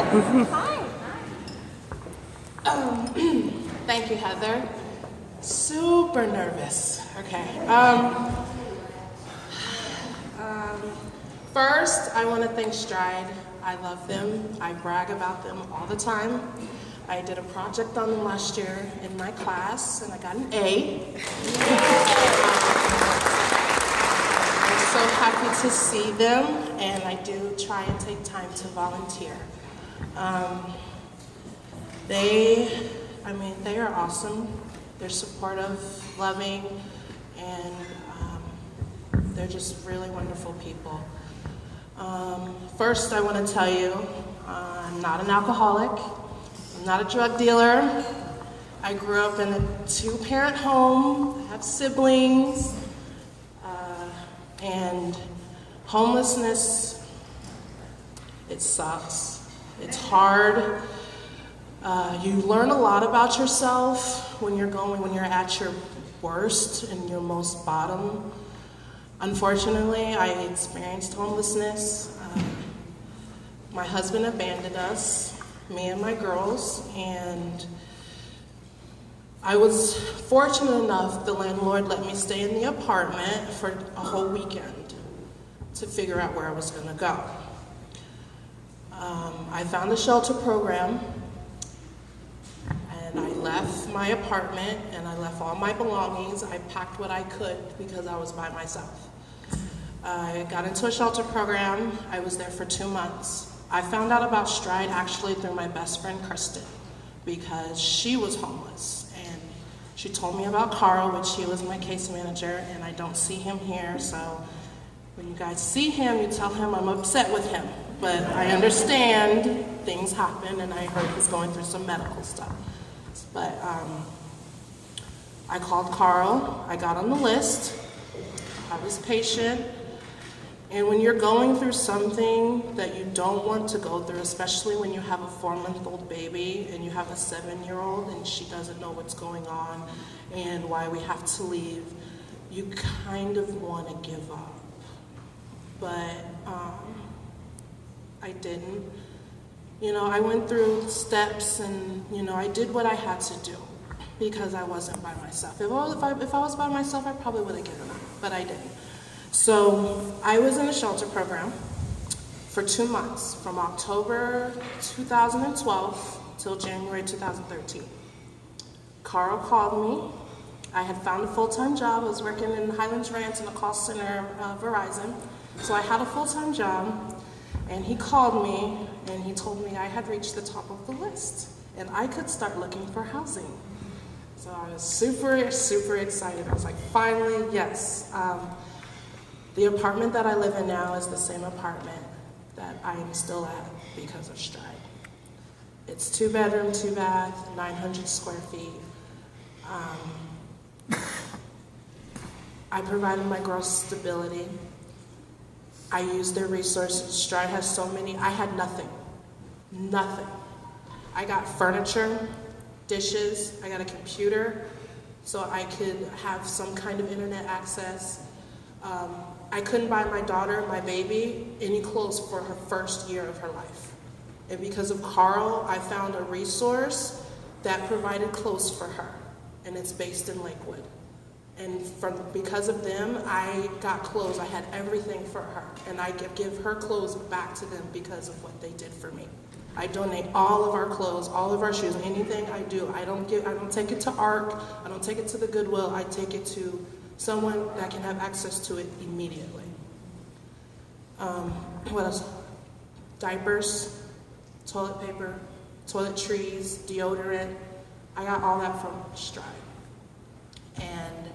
Hi. Thank you, Heather. Super nervous. Okay. First, I want to thank Stride. I love them. I brag about them all the time. I did a project on them last year in my class, and I got an A. I'm so happy to see them, and I do try and take time to volunteer. They are awesome. They're supportive, loving, and they're just really wonderful people. First, I want to tell you, I'm not an alcoholic. I'm not a drug dealer. I grew up in a 2-parent home. I have siblings. And homelessness, it sucks. It's hard. You learn a lot about yourself when you're at your worst and your most bottom. Unfortunately, I experienced homelessness. My husband abandoned us, me and my girls, and I was fortunate enough the landlord let me stay in the apartment for a whole weekend to figure out where I was going to go. I found a shelter program, and I left my apartment and I left all my belongings. I packed what I could because I was by myself. I got into a shelter program. I was there for 2 months. I found out about Stride actually through my best friend Kristen, because she was homeless, and she told me about Carl, which he was my case manager, and I don't see him here, so when you guys see him, you tell him I'm upset with him. But I understand things happen, and I heard he's going through some medical stuff. But I called Carl, I got on the list, I was patient, and when you're going through something that you don't want to go through, especially when you have a 4-month-old baby and you have a 7-year-old and she doesn't know what's going on and why we have to leave, you kind of want to give up. But I didn't. I went through steps, and I did what I had to do because I wasn't by myself. If I was by myself, I probably would have given up, but I didn't. So I was in a shelter program for 2 months, from October 2012 till January 2013. Carl called me. I had found a full-time job. I was working in Highlands Ranch in a call center, Verizon. So I had a full-time job, and he called me, and he told me I had reached the top of the list, and I could start looking for housing. So I was super, super excited. I was like, finally, yes. The apartment that I live in now is the same apartment that I am still at because of Stride. It's 2-bedroom, 2-bath, 900 square feet. I provided my girls stability. I used their resources. Stride has so many. I had nothing. Nothing. I got furniture, dishes, I got a computer so I could have some kind of internet access. I couldn't buy my daughter, my baby, any clothes for her first year of her life. And because of Carl, I found a resource that provided clothes for her, and it's based in Lakewood. And because of them, I got clothes. I had everything for her, and I give her clothes back to them because of what they did for me. I donate all of our clothes, all of our shoes, anything I do. I don't take it to ARC. I don't take it to the Goodwill. I take it to someone that can have access to it immediately. What else? Diapers, toilet paper, toiletries, deodorant. I got all that from Stride. And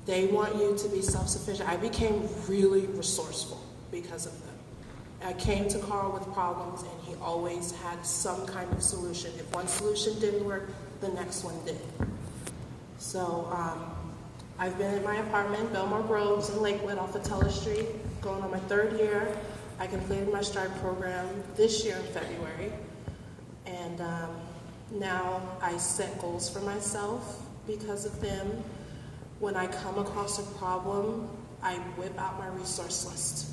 they want you to be self-sufficient. I became really resourceful because of them. I came to Carl with problems, and he always had some kind of solution. If one solution didn't work, the next one did. So I've been in my apartment, Belmore Groves in Lakewood off of Teller Street, going on my 3rd year. I completed my Stride program this year in February. And now I set goals for myself because of them. When I come across a problem, I whip out my resource list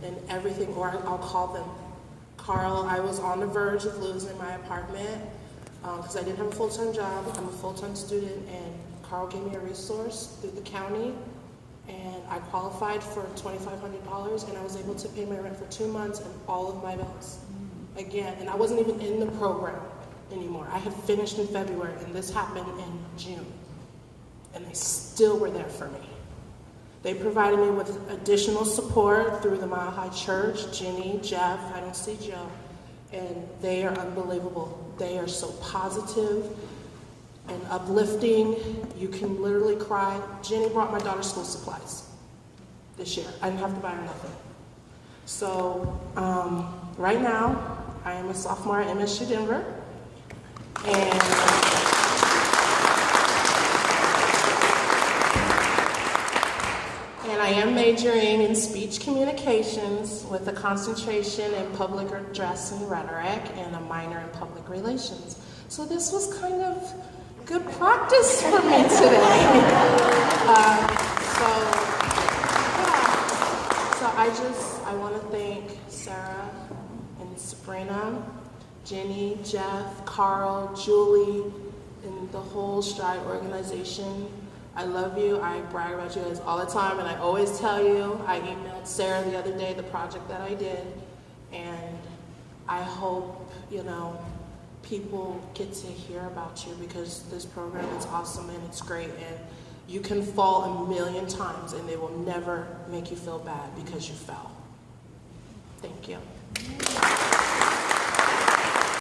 and everything, or I'll call them. Carl, I was on the verge of losing my apartment because I didn't have a full-time job. I'm a full-time student, and Carl gave me a resource through the county, and I qualified for $2,500, and I was able to pay my rent for 2 months and all of my bills. Again, and I wasn't even in the program anymore. I had finished in February, and this happened in June, and they still were there for me. They provided me with additional support through the Mile High Church, Jenny, Jeff, I don't see Joe, and they are unbelievable. They are so positive and uplifting. You can literally cry. Jenny brought my daughter school supplies this year. I didn't have to buy her nothing. So right now, I am a sophomore at MSU Denver, and I am majoring in speech communications with a concentration in public address and rhetoric and a minor in public relations. So this was kind of good practice for me today. So I want to thank Sarah and Sabrina, Jenny, Jeff, Carl, Julie, and the whole Stride organization. I love you. I brag about you guys all the time, and I always tell you. I emailed Sarah the other day the project that I did, and I hope, people get to hear about you because this program is awesome and it's great, and you can fall 1,000,000 times and they will never make you feel bad because you fell. Thank you.